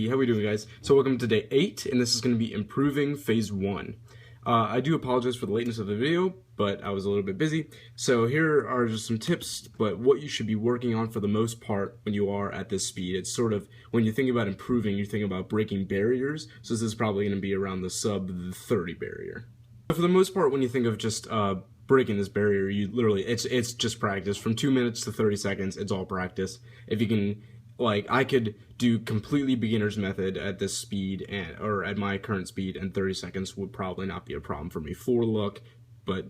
How we doing, guys? So welcome to day 8, and this is going to be improving phase 1. I do apologize for the lateness of the video, but I was a little bit busy. So here are just some tips, but what you should be working on for the most part when you are at this speed. It's sort of, when you think about improving, you think about breaking barriers, so this is probably going to be around the sub 30 barrier. But for the most part, when you think of just breaking this barrier, you literally, it's just practice. From 2 minutes to 30 seconds, it's all practice. If you can, like, I could do completely beginner's method at this speed, or at my current speed, and 30 seconds would probably not be a problem for me for luck. But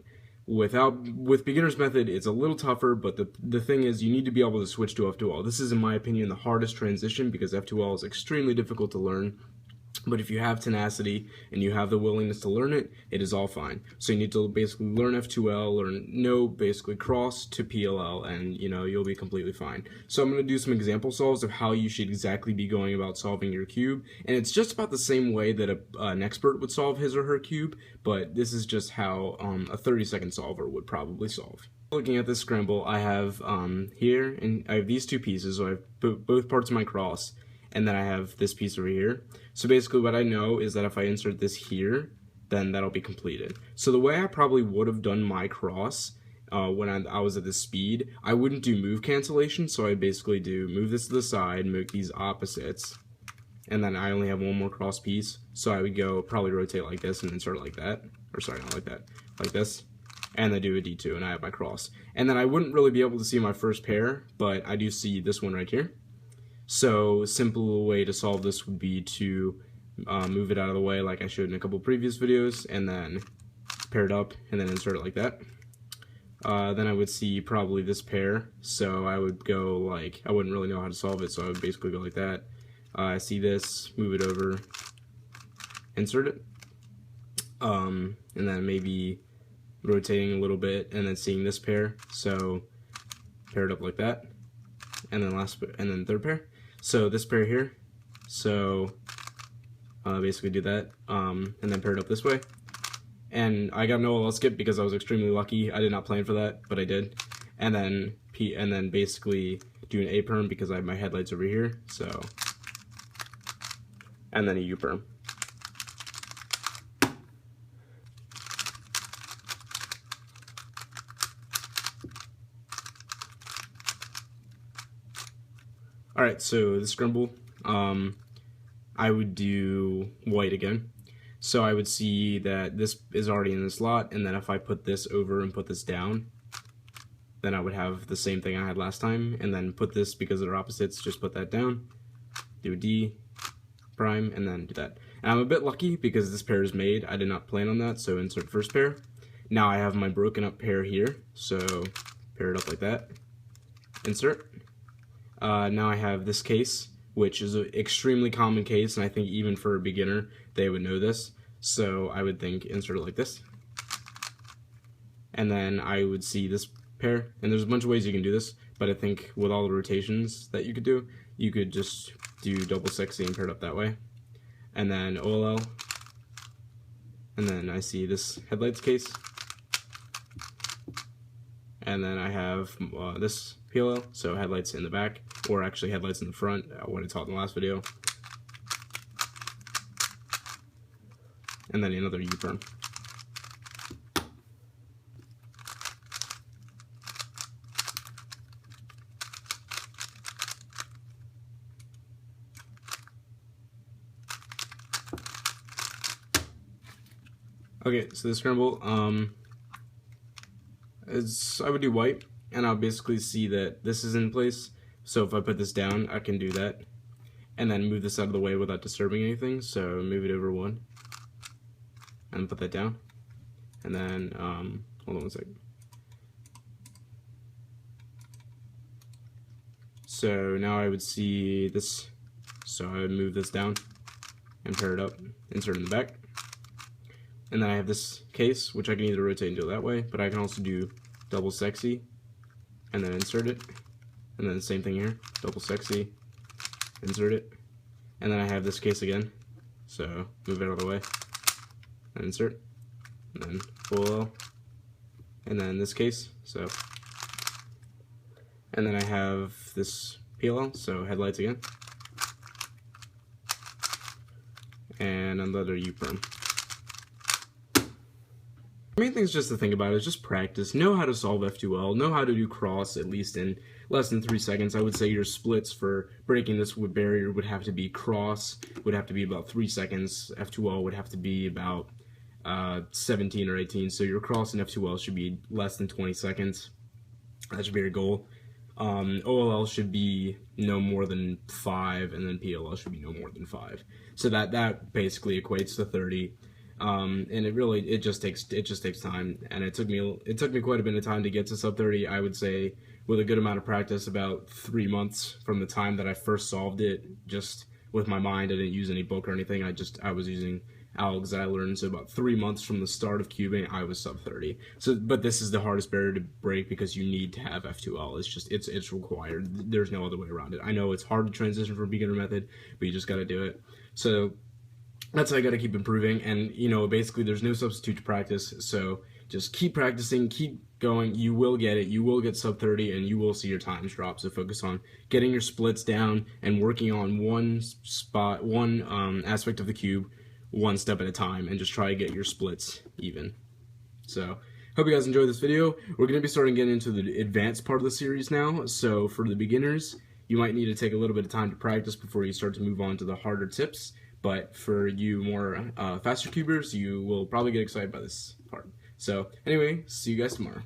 with beginner's method, it's a little tougher, but the thing is, you need to be able to switch to F2L. This is, in my opinion, the hardest transition because F2L is extremely difficult to learn. But if you have tenacity and you have the willingness to learn it, it is all fine. So you need to basically learn F2L, know basically cross to PLL, and you'll be completely fine. So I'm going to do some example solves of how you should exactly be going about solving your cube. And it's just about the same way that an expert would solve his or her cube, but this is just how a 30-second solver would probably solve. Looking at this scramble, I have here, and I have these two pieces, so I have both parts of my cross, and then I have this piece over here. So basically what I know is that if I insert this here, then that'll be completed. So the way I probably would have done my cross when I was at this speed, I wouldn't do move cancellation, so I basically do move this to the side, make these opposites, and then I only have one more cross piece, so I would go probably rotate like this and insert like that, or sorry, not like that, like this, and then do a D2, and I have my cross. And then I wouldn't really be able to see my first pair, but I do see this one right here. So simple way to solve this would be to move it out of the way like I showed in a couple previous videos, and then pair it up and then insert it like that. Then I would see probably this pair, so I would go like, I wouldn't really know how to solve it, so I would basically go like that. I see this, move it over, insert it, and then maybe rotating a little bit and then seeing this pair, so pair it up like that, and then third pair. So this pair here, so basically do that, and then pair it up this way. And I got an OLL skip because I was extremely lucky. I did not plan for that, but I did. And then basically do an A perm because I have my headlights over here. So, and then a U perm. Alright, so the scramble, I would do white again. So I would see that this is already in the slot, and then if I put this over and put this down, then I would have the same thing I had last time, and then put this, because they're opposites, just put that down, do a D prime, and then do that. And I'm a bit lucky because this pair is made. I did not plan on that, so insert first pair. Now I have my broken up pair here, so pair it up like that, insert. Now I have this case, which is an extremely common case, and I think even for a beginner, they would know this. So I would think insert it like this. And then I would see this pair, and there's a bunch of ways you can do this, but I think with all the rotations that you could do, you could just do double sexy and pair it up that way. And then OLL, and then I see this headlights case. And then I have this PLL, so headlights in the back, or actually headlights in the front, what I taught in the last video. And then another U-perm. Okay, so the scramble, I would do white, and I'll basically see that this is in place. So if I put this down, I can do that, and then move this out of the way without disturbing anything. So move it over one, and put that down, and then hold on one second. So now I would see this, so I would move this down and pair it up, insert in the back. And then I have this case, which I can either rotate and do it that way, but I can also do double sexy, and then insert it, and then the same thing here, double sexy, insert it, and then I have this case again, so move it out of the way, and insert, and then OLL, and then this case, so, and then I have this PLL, so headlights again, and another U perm. The main thing is just to think about is just practice. Know how to solve F2L. Know how to do cross at least in less than 3 seconds. I would say your splits for breaking this barrier would have to be cross would have to be about 3 seconds. F2L would have to be about 17 or 18. So your cross and F2L should be less than 20 seconds. That should be your goal. OLL should be no more than 5, and then PLL should be no more than 5. So that basically equates to 30. And it just takes time, and it took me quite a bit of time to get to sub 30. I would say with a good amount of practice, about 3 months from the time that I first solved it, just with my mind. I didn't use any book or anything. I was using Alex that I learned. So about 3 months from the start of cubing, I was sub 30. So, but this is the hardest barrier to break because you need to have F2L. It's required. There's no other way around it. I know it's hard to transition from beginner method, but you just got to do it. So that's how I got to keep improving, and basically there's no substitute to practice, so just keep practicing, keep going. You will get it. You will get sub 30, and you will see your times drop. So focus on getting your splits down and working on one aspect of the cube one step at a time, and just try to get your splits even. So hope you guys enjoyed this video. We're going to be starting getting into the advanced part of the series now. So for the beginners, you might need to take a little bit of time to practice before you start to move on to the harder tips. But for you more faster cubers, you will probably get excited by this part. So anyway, see you guys tomorrow.